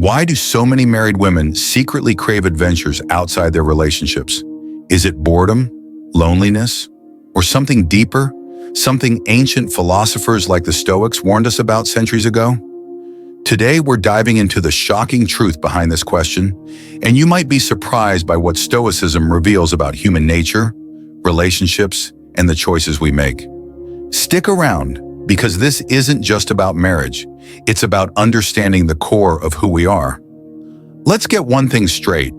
Why do so many married women secretly crave adventures outside their relationships? Is it boredom, loneliness, or something deeper? Something ancient philosophers like the Stoics warned us about centuries ago? Today, we're diving into the shocking truth behind this question, and you might be surprised by what Stoicism reveals about human nature, relationships, and the choices we make. Stick around, because this isn't just about marriage. It's about understanding the core of who we are. Let's get one thing straight.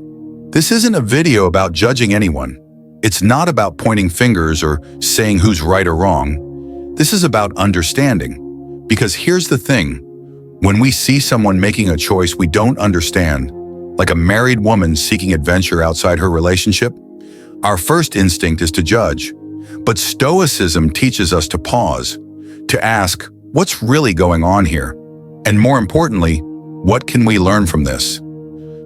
This isn't a video about judging anyone. It's not about pointing fingers or saying who's right or wrong. This is about understanding. Because here's the thing. When we see someone making a choice we don't understand, like a married woman seeking adventure outside her relationship, our first instinct is to judge. But Stoicism teaches us to pause, to ask, what's really going on here? And more importantly, what can we learn from this?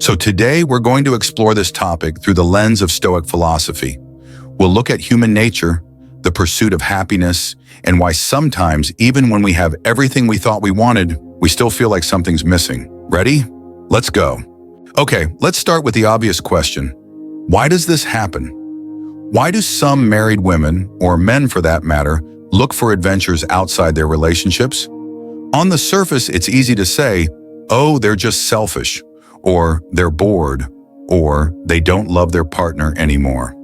So today we're going to explore this topic through the lens of Stoic philosophy. We'll look at human nature, the pursuit of happiness, and why sometimes, even when we have everything we thought we wanted, we still feel like something's missing. Ready? Let's go. Okay, let's start with the obvious question. Why does this happen? Why do some married women, or men for that matter, look for adventures outside their relationships? On the surface, it's easy to say, oh, they're just selfish, or they're bored, or they don't love their partner anymore.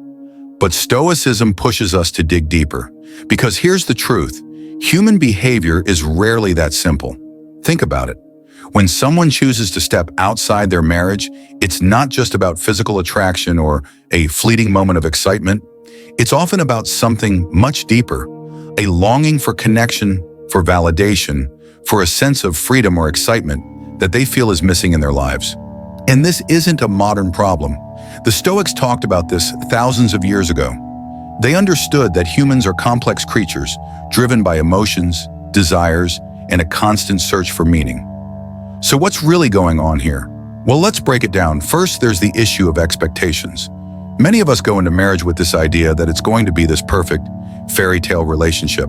But Stoicism pushes us to dig deeper, because here's the truth. Human behavior is rarely that simple. Think about it. When someone chooses to step outside their marriage, it's not just about physical attraction or a fleeting moment of excitement. It's often about something much deeper, a longing for connection, for validation, for a sense of freedom or excitement that they feel is missing in their lives. And this isn't a modern problem. The Stoics talked about this thousands of years ago. They understood that humans are complex creatures, driven by emotions, desires, and a constant search for meaning. So what's really going on here? Well, let's break it down. First, there's the issue of expectations. Many of us go into marriage with this idea that it's going to be this perfect fairy tale relationship.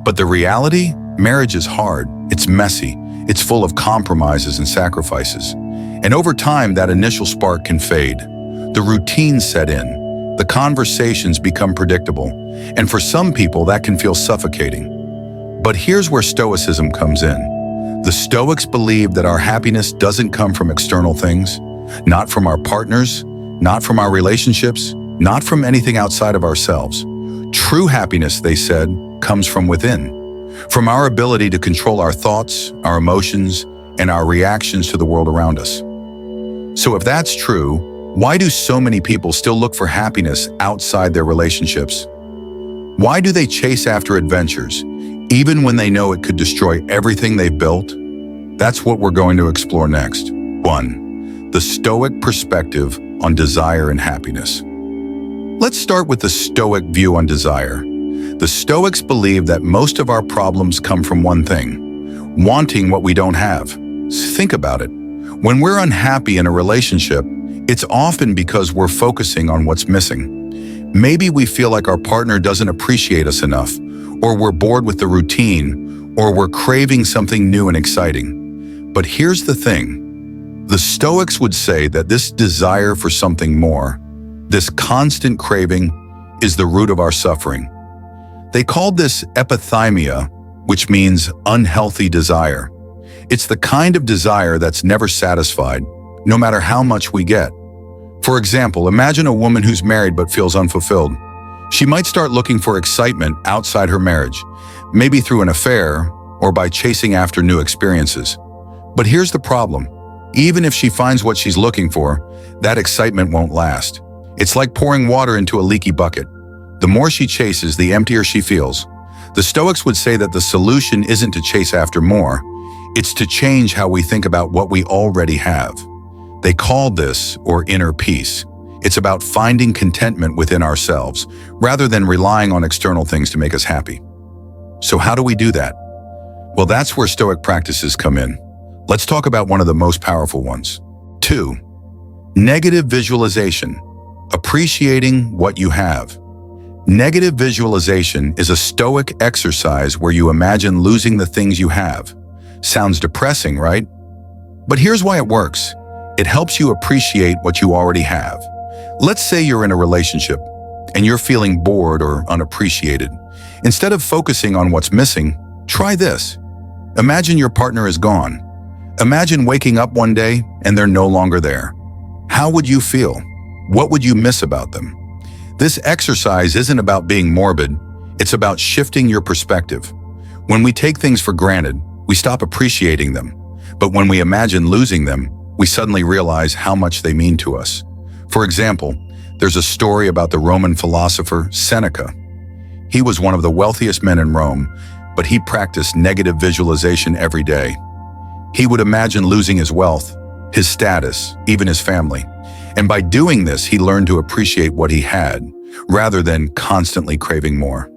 But the reality? Marriage is hard, it's messy, it's full of compromises and sacrifices. And over time, that initial spark can fade. The routines set in, the conversations become predictable, and for some people that can feel suffocating. But here's where Stoicism comes in. The Stoics believe that our happiness doesn't come from external things, not from our partners, not from our relationships, not from anything outside of ourselves. True happiness, they said, comes from within, from our ability to control our thoughts, our emotions, and our reactions to the world around us. So if that's true, why do so many people still look for happiness outside their relationships? Why do they chase after adventures, even when they know it could destroy everything they've built? That's what we're going to explore next. 1. The Stoic perspective on desire and happiness. Let's start with the Stoic view on desire. The Stoics believe that most of our problems come from one thing: wanting what we don't have. Think about it. When we're unhappy in a relationship, it's often because we're focusing on what's missing. Maybe we feel like our partner doesn't appreciate us enough, or we're bored with the routine, or we're craving something new and exciting. But here's the thing. The Stoics would say that this desire for something more, this constant craving, is the root of our suffering. They called this epithymia, which means unhealthy desire. It's the kind of desire that's never satisfied, no matter how much we get. For example, imagine a woman who's married but feels unfulfilled. She might start looking for excitement outside her marriage, maybe through an affair or by chasing after new experiences. But here's the problem. Even if she finds what she's looking for, that excitement won't last. It's like pouring water into a leaky bucket. The more she chases, the emptier she feels. The Stoics would say that the solution isn't to chase after more, it's to change how we think about what we already have. They called this, or inner peace. It's about finding contentment within ourselves, rather than relying on external things to make us happy. So how do we do that? Well, that's where Stoic practices come in. Let's talk about one of the most powerful ones. 2. Negative visualization. Appreciating what you have. Negative visualization is a Stoic exercise where you imagine losing the things you have. Sounds depressing, right? But here's why it works. It helps you appreciate what you already have. Let's say you're in a relationship and you're feeling bored or unappreciated. Instead of focusing on what's missing, try this. Imagine your partner is gone. Imagine waking up one day and they're no longer there. How would you feel? What would you miss about them? This exercise isn't about being morbid, it's about shifting your perspective. When we take things for granted, we stop appreciating them. But when we imagine losing them, we suddenly realize how much they mean to us. For example, there's a story about the Roman philosopher Seneca. He was one of the wealthiest men in Rome, but he practiced negative visualization every day. He would imagine losing his wealth, his status, even his family. And by doing this, he learned to appreciate what he had, rather than constantly craving more.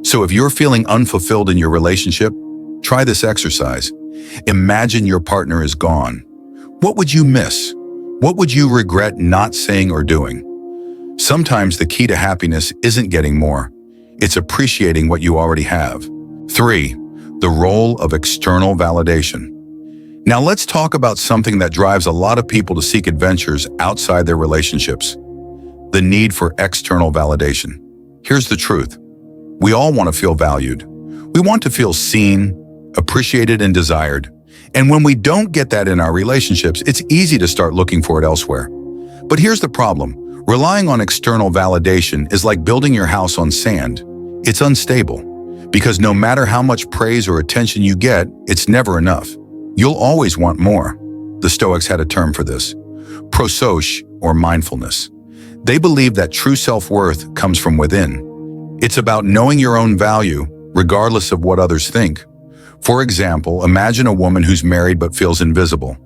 So if you're feeling unfulfilled in your relationship, try this exercise. Imagine your partner is gone. What would you miss? What would you regret not saying or doing? Sometimes the key to happiness isn't getting more. It's appreciating what you already have. 3. The role of external validation. Now let's talk about something that drives a lot of people to seek adventures outside their relationships. The need for external validation. Here's the truth. We all want to feel valued. We want to feel seen, appreciated, and desired. And when we don't get that in our relationships, it's easy to start looking for it elsewhere. But here's the problem. Relying on external validation is like building your house on sand. It's unstable, because no matter how much praise or attention you get, it's never enough. You'll always want more. The Stoics had a term for this, prosouche, or mindfulness. They believe that true self-worth comes from within. It's about knowing your own value, regardless of what others think. For example, imagine a woman who's married but feels invisible.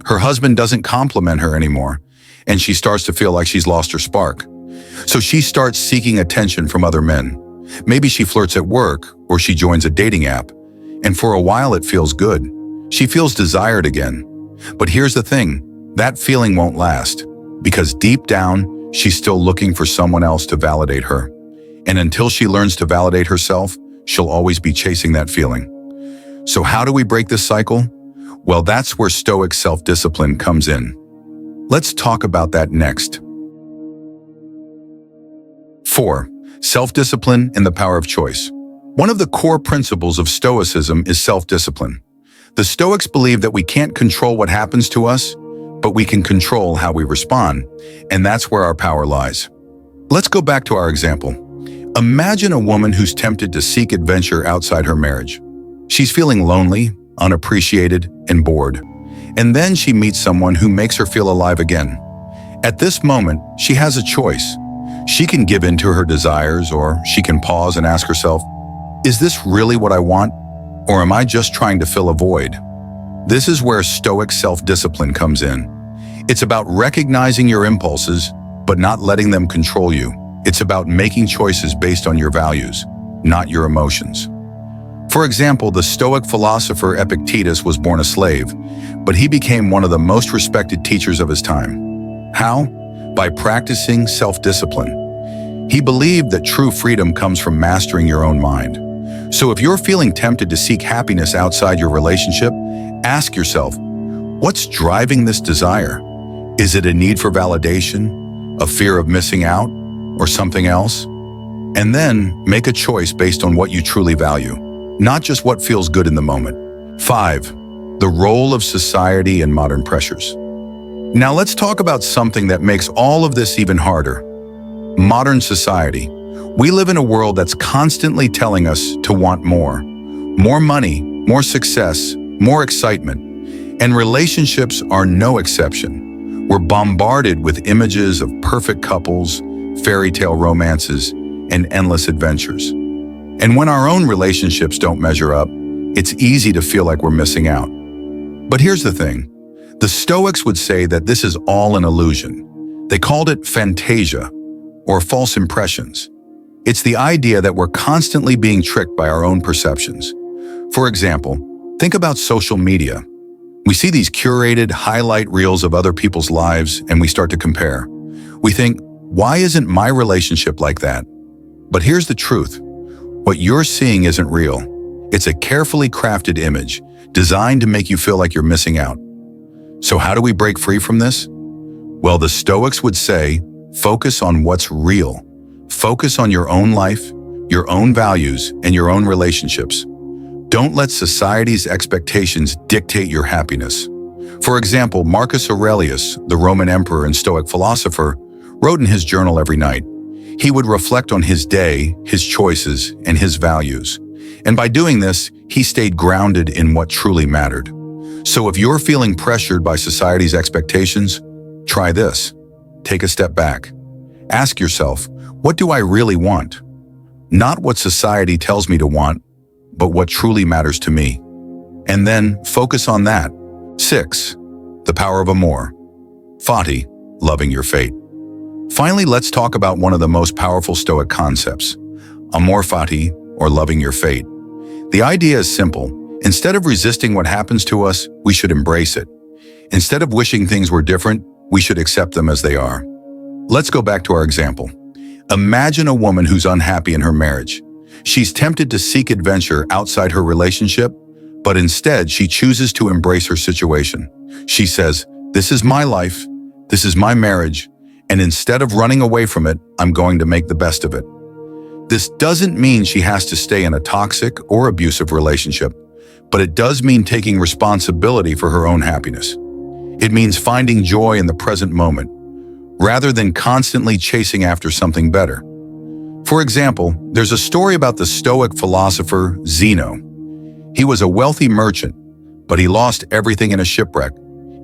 Her husband doesn't compliment her anymore, and she starts to feel like she's lost her spark. So she starts seeking attention from other men. Maybe she flirts at work, or she joins a dating app. And for a while it feels good. She feels desired again. But here's the thing, that feeling won't last, because deep down, she's still looking for someone else to validate her. And until she learns to validate herself, she'll always be chasing that feeling. So how do we break this cycle? Well, that's where Stoic self-discipline comes in. Let's talk about that next. 4. Self-discipline and the power of choice. One of the core principles of Stoicism is self-discipline. The Stoics believe that we can't control what happens to us, but we can control how we respond, and that's where our power lies. Let's go back to our example. Imagine a woman who's tempted to seek adventure outside her marriage. She's feeling lonely, unappreciated, and bored. And then she meets someone who makes her feel alive again. At this moment, she has a choice. She can give in to her desires, or she can pause and ask herself, is this really what I want? Or am I just trying to fill a void? This is where Stoic self-discipline comes in. It's about recognizing your impulses, but not letting them control you. It's about making choices based on your values, not your emotions. For example, the Stoic philosopher Epictetus was born a slave, but he became one of the most respected teachers of his time. How? By practicing self-discipline. He believed that true freedom comes from mastering your own mind. So if you're feeling tempted to seek happiness outside your relationship, ask yourself, what's driving this desire? Is it a need for validation, a fear of missing out, or something else? And then make a choice based on what you truly value, not just what feels good in the moment. 5. The role of society and modern pressures. Now let's talk about something that makes all of this even harder. Modern society. We live in a world that's constantly telling us to want more. More money, more success, more excitement. And relationships are no exception. We're bombarded with images of perfect couples, fairy tale romances, and endless adventures. And when our own relationships don't measure up, it's easy to feel like we're missing out. But here's the thing. The Stoics would say that this is all an illusion. They called it fantasia, or false impressions. It's the idea that we're constantly being tricked by our own perceptions. For example, think about social media. We see these curated highlight reels of other people's lives and we start to compare. We think, why isn't my relationship like that? But here's the truth. What you're seeing isn't real. It's a carefully crafted image designed to make you feel like you're missing out. So how do we break free from this? Well, the Stoics would say, focus on what's real. Focus on your own life, your own values, and your own relationships. Don't let society's expectations dictate your happiness. For example, Marcus Aurelius, the Roman emperor and Stoic philosopher, wrote in his journal every night. He would reflect on his day, his choices, and his values. And by doing this, he stayed grounded in what truly mattered. So if you're feeling pressured by society's expectations, try this. Take a step back. Ask yourself, what do I really want? Not what society tells me to want, but what truly matters to me. And then focus on that. 6. The power of amor. Fati, loving your fate. Finally, let's talk about one of the most powerful Stoic concepts, amor fati, or loving your fate. The idea is simple. Instead of resisting what happens to us, we should embrace it. Instead of wishing things were different, we should accept them as they are. Let's go back to our example. Imagine a woman who's unhappy in her marriage. She's tempted to seek adventure outside her relationship, but instead she chooses to embrace her situation. She says, "This is my life, this is my marriage, and instead of running away from it, I'm going to make the best of it." This doesn't mean she has to stay in a toxic or abusive relationship, but it does mean taking responsibility for her own happiness. It means finding joy in the present moment, rather than constantly chasing after something better. For example, there's a story about the Stoic philosopher Zeno. He was a wealthy merchant, but he lost everything in a shipwreck.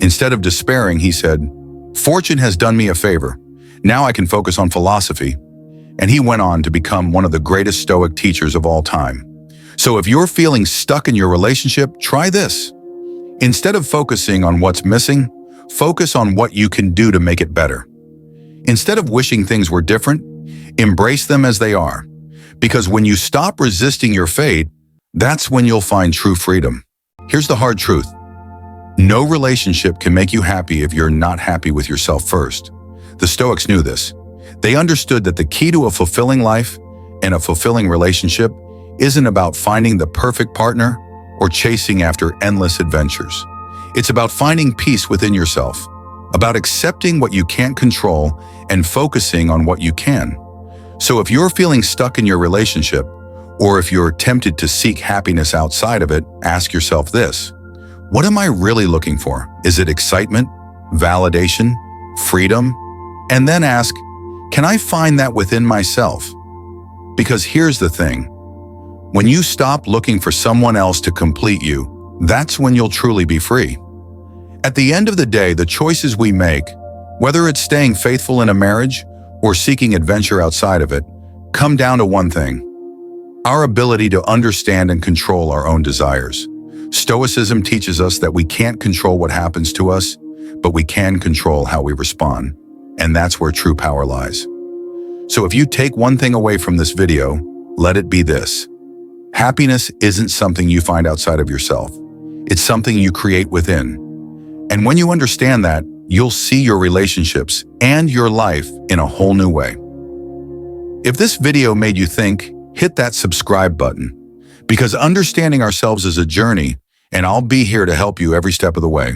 Instead of despairing, he said, "Fortune has done me a favor. Now I can focus on philosophy." And he went on to become one of the greatest Stoic teachers of all time. So if you're feeling stuck in your relationship, try this. Instead of focusing on what's missing, focus on what you can do to make it better. Instead of wishing things were different, embrace them as they are. Because when you stop resisting your fate, that's when you'll find true freedom. Here's the hard truth. No relationship can make you happy if you're not happy with yourself first. The Stoics knew this. They understood that the key to a fulfilling life and a fulfilling relationship isn't about finding the perfect partner or chasing after endless adventures. It's about finding peace within yourself, about accepting what you can't control and focusing on what you can. So if you're feeling stuck in your relationship, or if you're tempted to seek happiness outside of it, ask yourself this. What am I really looking for? Is it excitement, validation, freedom? And then ask, can I find that within myself? Because here's the thing. When you stop looking for someone else to complete you, that's when you'll truly be free. At the end of the day, the choices we make, whether it's staying faithful in a marriage or seeking adventure outside of it, come down to one thing: our ability to understand and control our own desires. Stoicism teaches us that we can't control what happens to us, but we can control how we respond. And that's where true power lies. So if you take one thing away from this video, let it be this. Happiness isn't something you find outside of yourself. It's something you create within. And when you understand that, you'll see your relationships and your life in a whole new way. If this video made you think, hit that subscribe button, because understanding ourselves is a journey, and I'll be here to help you every step of the way.